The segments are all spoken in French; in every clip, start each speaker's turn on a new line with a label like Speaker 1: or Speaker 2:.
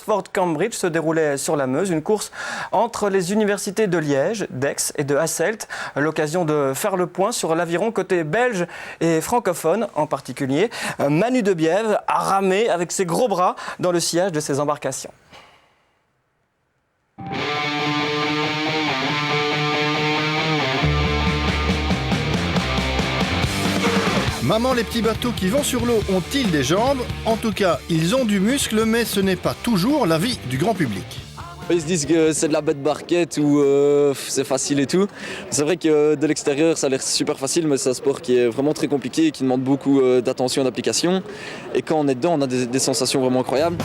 Speaker 1: Oxford-Cambridge se déroulait sur la Meuse, une course entre les universités de Liège, d'Aix et de Hasselt. L'occasion de faire le point sur l'aviron côté belge et francophone en particulier. Manu de Bièvre a ramé avec ses gros bras dans le sillage de ses embarcations.
Speaker 2: Maman, les petits bateaux qui vont sur l'eau ont-ils des jambes? En tout cas, ils ont du muscle, mais ce n'est pas toujours l'avis du grand public.
Speaker 3: Ils se disent que c'est de la bête barquette ou c'est facile et tout. C'est vrai que de l'extérieur ça a l'air super facile, mais c'est un sport qui est vraiment très compliqué et qui demande beaucoup d'attention et d'application. Et quand on est dedans, on a des sensations vraiment incroyables.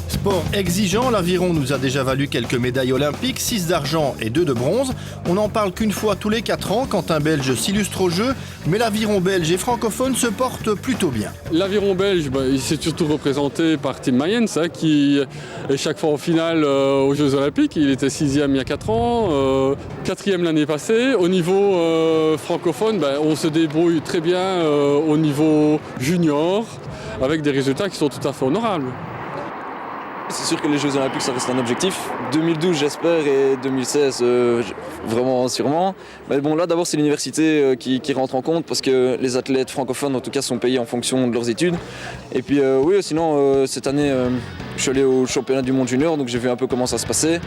Speaker 2: Sport exigeant, l'aviron nous a déjà valu quelques médailles olympiques, 6 d'argent et 2 de bronze. On n'en parle qu'une fois tous les 4 ans quand un Belge s'illustre au jeu, mais l'aviron belge et francophone se porte plutôt bien.
Speaker 4: L'aviron belge, il s'est surtout représenté par Tim Mayens, qui est chaque fois en finale aux Jeux Olympiques. Il était 6e il y a 4 ans, 4e l'année passée. Au niveau francophone, on se débrouille très bien au niveau junior, avec des résultats qui sont tout à fait honorables.
Speaker 3: C'est sûr que les Jeux Olympiques, ça reste un objectif. 2012, j'espère, et 2016, vraiment sûrement. Mais bon, là, d'abord, c'est l'université qui rentre en compte parce que les athlètes francophones, en tout cas, sont payés en fonction de leurs études. Et puis, oui, sinon, cette année, je suis allé au championnat du monde junior, donc j'ai vu un peu comment ça se passait,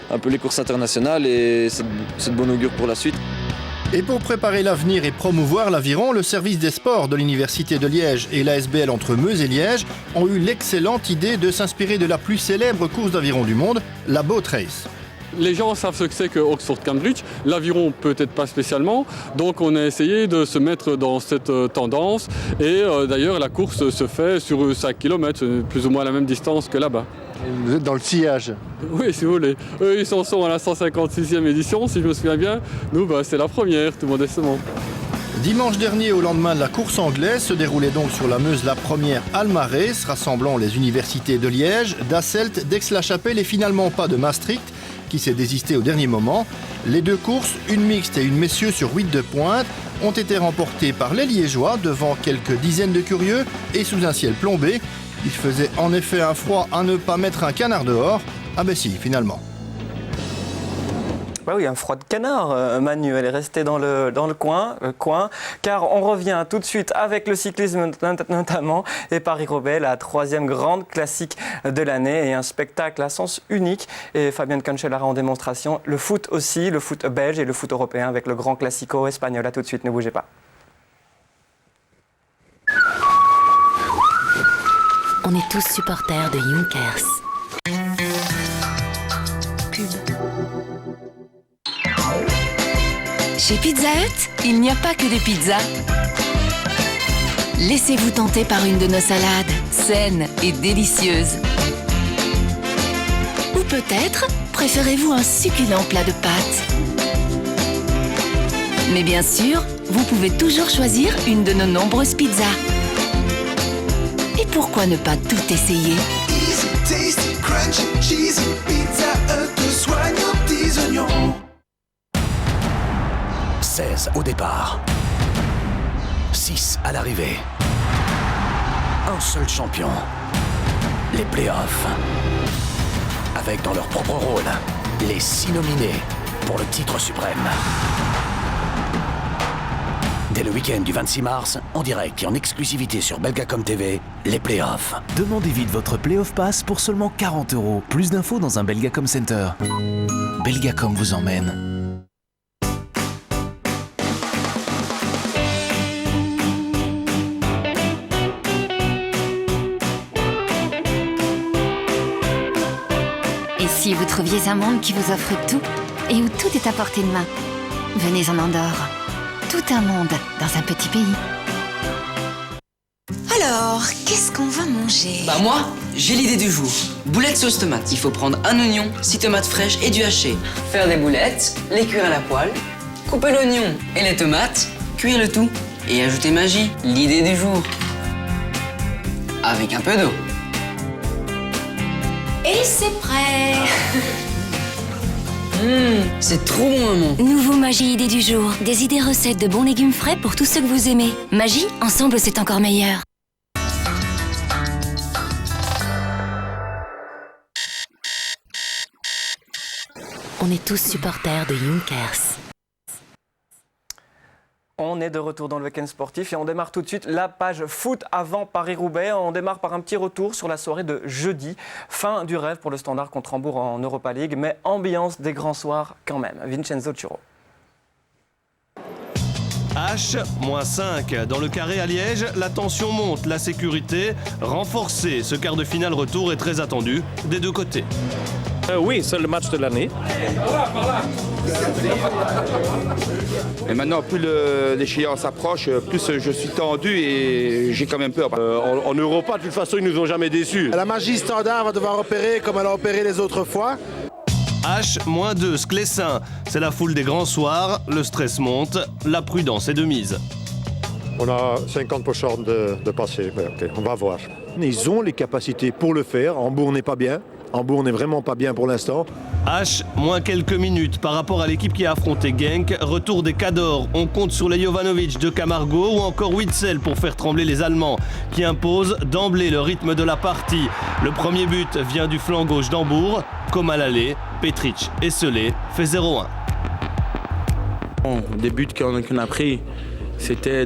Speaker 3: un peu les courses internationales, et c'est de bon augure pour la suite.
Speaker 2: Et pour préparer l'avenir et promouvoir l'aviron, le service des sports de l'Université de Liège et l'ASBL entre Meuse et Liège ont eu l'excellente idée de s'inspirer de la plus célèbre course d'aviron du monde, la Boat Race.
Speaker 4: Les gens savent ce que c'est que Oxford-Cambridge, l'aviron peut-être pas spécialement, donc on a essayé de se mettre dans cette tendance et d'ailleurs la course se fait sur 5 km, plus ou moins la même distance que là-bas.
Speaker 2: Vous êtes dans le sillage?
Speaker 4: Oui, si vous voulez. Eux, ils en sont à la 156e édition, si je me souviens bien. Nous, c'est la première, tout modestement.
Speaker 2: Dimanche dernier, au lendemain de la course anglaise, se déroulait donc sur la Meuse la première Alma Race, rassemblant les universités de Liège, d'Hasselt, d'Aix-la-Chapelle et finalement pas de Maastricht, qui s'est désisté au dernier moment. Les 2 courses, une mixte et une messieurs sur 8 de pointe, ont été remportées par les Liégeois devant quelques dizaines de curieux et sous un ciel plombé. Il faisait en effet un froid à ne pas mettre un canard dehors. Ah ben si, finalement.
Speaker 1: Bah oui, un froid de canard, Manu, elle est restée dans le coin, car on revient tout de suite avec le cyclisme notamment, et Paris-Roubaix, la 3e grande classique de l'année, et un spectacle à sens unique. Et Fabienne Cancellara en démonstration, le foot aussi, le foot belge et le foot européen avec le grand classico espagnol. À tout de suite, ne bougez pas.
Speaker 5: On est tous supporters de Junkers. Pub. Chez Pizza Hut, il n'y a pas que des pizzas. Laissez-vous tenter par une de nos salades, saines et délicieuses. Ou peut-être préférez-vous un succulent plat de pâtes. Mais bien sûr, vous pouvez toujours choisir une de nos nombreuses pizzas. Et pourquoi ne pas tout essayer?
Speaker 6: Easy, tasty, crunchy, cheesy, Pizza Hut, de soigne aux petits oignons.
Speaker 7: 16 au départ. 6 à l'arrivée. Un seul champion. Les playoffs. Avec dans leur propre rôle, les 6 nominés pour le titre suprême. Dès le week-end du 26 mars, en direct et en exclusivité sur Belgacom TV, les playoffs.
Speaker 8: Demandez vite votre Playoff Pass pour seulement 40 €. Plus d'infos dans un Belgacom Center. Belgacom vous emmène.
Speaker 5: Et si vous trouviez un monde qui vous offre tout et où tout est à portée de main? Venez en Andorre. Tout un monde dans un petit pays.
Speaker 9: Alors, qu'est-ce qu'on va manger?
Speaker 10: Moi, j'ai l'idée du jour. Boulettes sauce tomate. Il faut prendre un oignon, 6 tomates fraîches et du haché. Faire des boulettes, les cuire à la poêle, couper l'oignon et les tomates, cuire le tout et ajouter magie, l'idée du jour. Avec un peu d'eau.
Speaker 9: Et c'est prêt.
Speaker 10: C'est trop bon, maman.
Speaker 5: Nouveau Magie idée du jour. Des idées recettes de bons légumes frais pour tous ceux que vous aimez. Magie, ensemble c'est encore meilleur.
Speaker 11: On est tous supporters de Junkers.
Speaker 1: On est de retour dans le week-end sportif et on démarre tout de suite la page foot avant Paris-Roubaix. On démarre par un petit retour sur la soirée de jeudi. Fin du rêve pour le Standard contre Hambourg en Europa League, mais ambiance des grands soirs quand même. Vincenzo Churo.
Speaker 12: H-5. Dans le carré à Liège, la tension monte, la sécurité renforcée. Ce quart de finale retour est très attendu des deux côtés.
Speaker 13: Oui, c'est le match de l'année.
Speaker 14: Et maintenant, plus l'échéance approche, plus je suis tendu et j'ai quand même peur.
Speaker 13: En Europa, de toute façon, ils nous ont jamais déçus.
Speaker 15: La magie Standard va devoir opérer comme elle a opéré les autres fois.
Speaker 12: H-2, Sclessin. C'est la foule des grands soirs, le stress monte, la prudence est de mise.
Speaker 16: On a 50% de passer, okay, on va voir.
Speaker 17: Ils ont les capacités pour le faire, Hambourg n'est pas bien. Hambourg n'est vraiment pas bien pour l'instant.
Speaker 12: H, moins quelques minutes par rapport à l'équipe qui a affronté Genk. Retour des Cadors. On compte sur les Jovanovic de Camargo ou encore Witzel pour faire trembler les Allemands qui imposent d'emblée le rythme de la partie. Le premier but vient du flanc gauche d'Hambourg. Comme à l'aller, Petric esselé fait 0-1.
Speaker 18: Des buts qu'on a pris, c'était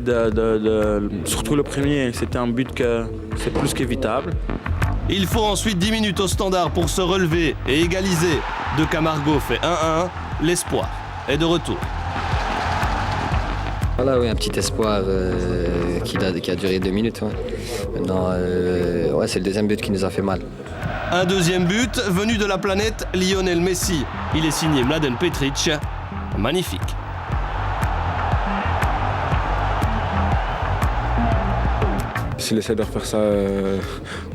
Speaker 18: surtout le premier, c'était un but que c'est plus qu'évitable.
Speaker 12: Il faut ensuite 10 minutes au Standard pour se relever et égaliser. De Camargo fait 1-1. L'espoir est de retour.
Speaker 19: Voilà, oui, un petit espoir qui a duré 2 minutes. Ouais. Maintenant, c'est le deuxième but qui nous a fait mal.
Speaker 12: Un deuxième but venu de la planète Lionel Messi. Il est signé Mladen Petric. Magnifique.
Speaker 20: S'il essaie de refaire ça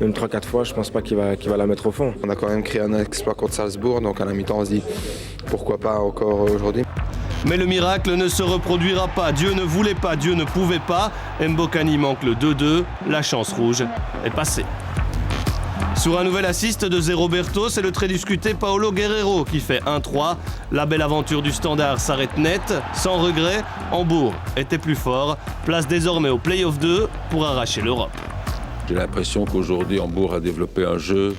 Speaker 20: même 3-4 fois, je pense pas qu'il va la mettre au fond.
Speaker 21: On a quand même créé un exploit contre Salzbourg, donc à la mi-temps on se dit pourquoi pas encore aujourd'hui.
Speaker 12: Mais le miracle ne se reproduira pas. Dieu ne voulait pas, Dieu ne pouvait pas. Mbokani manque le 2-2. La chance rouge est passée. Sur un nouvel assist de Zé Roberto, c'est le très discuté Paolo Guerrero qui fait 1-3. La belle aventure du Standard s'arrête net, sans regret. Hambourg était plus fort. Place désormais au Play-off 2 pour arracher l'Europe.
Speaker 22: J'ai l'impression qu'aujourd'hui, Hambourg a développé un jeu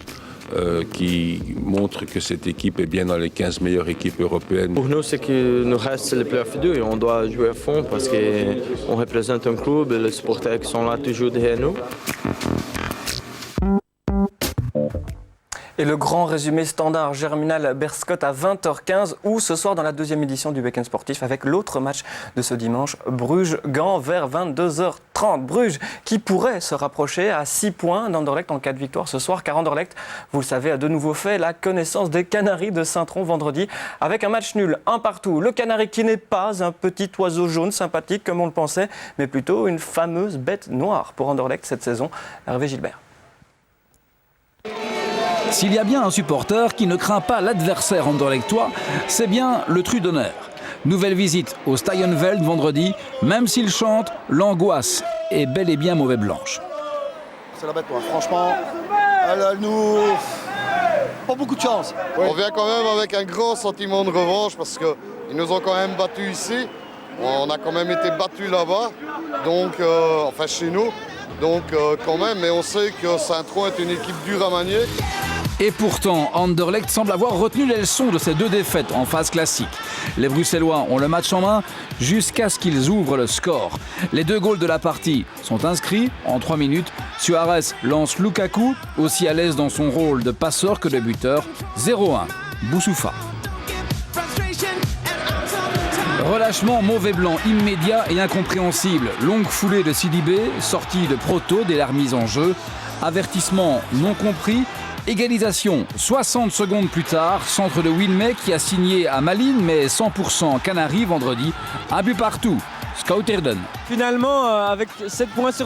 Speaker 22: qui montre que cette équipe est bien dans les 15 meilleures équipes européennes.
Speaker 23: Pour nous, c'est qu'il nous reste les Play-off 2 et on doit jouer à fond parce qu'on représente un club et les supporters qui sont là toujours derrière nous.
Speaker 1: Et le grand résumé Standard Germinal Berscott à 20h15 ou ce soir dans la deuxième édition du week-end sportif avec l'autre match de ce dimanche, Bruges-Gand vers 22h30. Bruges qui pourrait se rapprocher à 6 points d'Anderlecht en cas de victoire ce soir car Anderlecht, vous le savez, a de nouveau fait la connaissance des Canaries de Saint-Tron vendredi avec un match nul, 1-1. Le Canari qui n'est pas un petit oiseau jaune sympathique comme on le pensait, mais plutôt une fameuse bête noire pour Anderlecht cette saison. Hervé Gilbert.
Speaker 24: S'il y a bien un supporter qui ne craint pas l'adversaire anderlechtois, c'est bien le Trudonner. Nouvelle visite au Steinveld vendredi, même s'il chante, l'angoisse est bel et bien mauvais blanche.
Speaker 15: C'est la bête noire, franchement, elle nous... pas beaucoup de chance.
Speaker 25: Oui. On vient quand même avec un grand sentiment de revanche parce qu'ils nous ont quand même battus ici. On a quand même été battus là-bas, donc, enfin chez nous. Donc quand même, mais on sait que Saint-Tron est une équipe dure à manier.
Speaker 24: Et pourtant, Anderlecht semble avoir retenu les leçons de ces deux défaites en phase classique. Les Bruxellois ont le match en main jusqu'à ce qu'ils ouvrent le score. Les 2 goals de la partie sont inscrits en 3 minutes. Suarez lance Lukaku, aussi à l'aise dans son rôle de passeur que de buteur. 0-1, Boussoufa. Relâchement mauvais blanc immédiat et incompréhensible. Longue foulée de Sidibé, sortie de Proto dès la remise en jeu. Avertissement non compris. Égalisation 60 secondes plus tard. Centre de Wilmec qui a signé à Malines mais 100% Canaries vendredi. Un but partout. Scout Erden.
Speaker 26: Finalement, avec 7 points sur